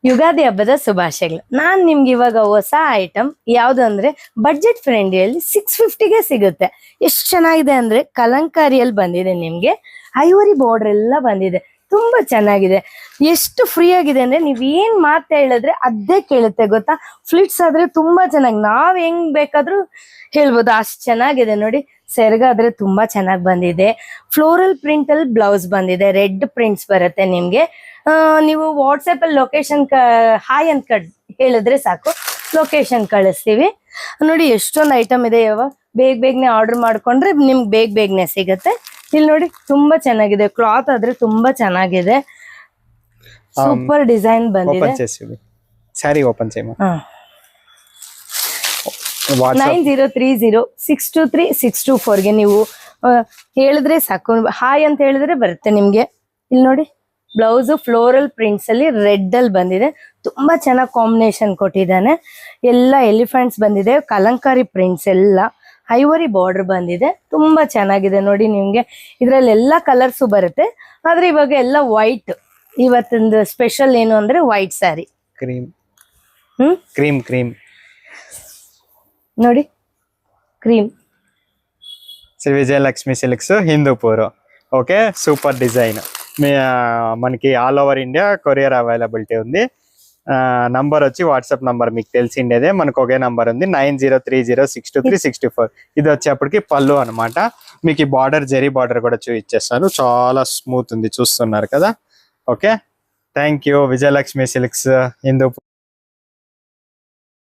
ಯುಗಾದಿ ಹಬ್ಬದ ಶುಭಾಶಯಗಳು. ನಾನ್ ನಿಮ್ಗೆ ಇವಾಗ ಹೊಸ ಐಟಮ್ ಯಾವ್ದು ಅಂದ್ರೆ ಬಡ್ಜೆಟ್ ಫ್ರೆಂಡ್ಲಿಯಲ್ಲಿ 650ಗೆ ಸಿಗುತ್ತೆ. ಎಷ್ಟು ಚೆನ್ನಾಗಿದೆ ಅಂದ್ರೆ ಕಲಂಕಾರಿಯಲ್ಲಿ ಬಂದಿದೆ, ನಿಮ್ಗೆ ಐವರಿ ಬಾರ್ಡರ್ ಎಲ್ಲ ಬಂದಿದೆ, ತುಂಬಾ ಚೆನ್ನಾಗಿದೆ. ಎಷ್ಟು ಫ್ರೀ ಆಗಿದೆ ಅಂದ್ರೆ ನೀವ್ ಏನ್ ಮಾತು ಹೇಳಿದ್ರೆ ಅದೇ ಕೇಳುತ್ತೆ ಗೊತ್ತಾ. ಫ್ಲಿಟ್ಸ್ ಆದ್ರೆ ತುಂಬಾ ಚೆನ್ನಾಗಿ ನಾವ್ ಹೆಂಗ್ ಬೇಕಾದ್ರೂ ಹೇಳ್ಬೋದು, ಅಷ್ಟು ಚೆನ್ನಾಗಿದೆ ನೋಡಿ. ಸೆರಗಾದ್ರೆ ತುಂಬಾ ಚೆನ್ನಾಗಿ ಬಂದಿದೆ. ಫ್ಲೋರಲ್ ಪ್ರಿಂಟ್ ಅಲ್ಲಿ ಬ್ಲೌಸ್ ಬಂದಿದೆ, ರೆಡ್ ಪ್ರಿಂಟ್ಸ್ ಬರುತ್ತೆ ನಿಮ್ಗೆ. ನೀವು ವಾಟ್ಸಪ್ ಅಲ್ಲಿ ಲೊಕೇಶನ್ ಹಾಯ್ ಅಂತ ಹೇಳಿದ್ರೆ ಸಾಕು, ಲೊಕೇಶನ್ ಕಳಿಸ್ತೀವಿ. ನೋಡಿ ಎಷ್ಟೊಂದು ಐಟಮ್ ಇದೆ. ಯಾವಾಗ ಬೇಗನೆ ಆರ್ಡರ್ ಮಾಡ್ಕೊಂಡ್ರೆ ನಿಮ್ಗೆ ಬೇಗನೆ ಸಿಗತ್ತೆ. ಇಲ್ಲಿ ನೋಡಿ ತುಂಬಾ ಚೆನ್ನಾಗಿದೆ, ಕ್ಲಾತ್ ಆದ್ರೆ ತುಂಬಾ ಚೆನ್ನಾಗಿದೆ. ಸೂಪರ್ ಡಿಸೈನ್ ಬಂದಿದೆ. ಸ್ಯಾರಿ ಓಪನ್ చేయమా 9030623624ಗೆ ನೀವು ಹೇಳಿದ್ರೆ ಸಾಕು, ಹಾಯ್ ಅಂತ ಹೇಳಿದ್ರೆ ಬರುತ್ತೆ ನಿಮ್ಗೆ. ಇಲ್ಲಿ ನೋಡಿ ಬ್ಲೌಸ್ ಫ್ಲೋರಲ್ ಪ್ರಿಂಟ್ಸ್ ಅಲ್ಲಿ ರೆಡ್ ಅಲ್ಲಿ ಬಂದಿದೆ, ತುಂಬಾ ಚೆನ್ನಾಗಿ ಕಾಂಬಿನೇಷನ್ ಕೊಟ್ಟಿದ್ದಾನೆ. ಎಲ್ಲ ಎಲಿಫೆಂಟ್ಸ್ ಬಂದಿದೆ, ಕಲಂಕಾರಿ ಪ್ರಿಂಟ್ಸ್ ಎಲ್ಲ ಐವರಿ ಬಾರ್ಡರ್ ಬಂದಿದೆ, ತುಂಬಾ ಚೆನ್ನಾಗಿದೆ ನೋಡಿ. ನಿಮ್ಗೆ ಇದ್ರಲ್ಲಿ ಎಲ್ಲ ಕಲರ್ಸು ಬರುತ್ತೆ, ಆದ್ರೆ ಇವಾಗ ಎಲ್ಲ ವೈಟ್. ಇವತ್ತೊಂದು ಸ್ಪೆಷಲ್ ಏನು ಅಂದ್ರೆ ವೈಟ್ ಸ್ಯಾರಿ, ಕ್ರೀಮ್ ನೋಡಿ cream. Shri Vijayalakshmi silks Hindupur. Okay, super design. మనకి all over India courier availability ఉంది. నంబర్ వచ్చి వాట్సాప్ నంబర్ మీకు తెలిసిండేదే, మనకు ఒకే నంబర్ ఉంది 9030623624. ఇది వచ్చేప్పటికి పళ్ళు అనమాట. మీకు ఈ బార్డర్ జరీ బార్డర్ కూడా చూపించేస్తాను, చాలా స్మూత్ ఉంది, చూస్తున్నారు కదా. Okay, thank you. Vijayalakshmi silks Hindupur.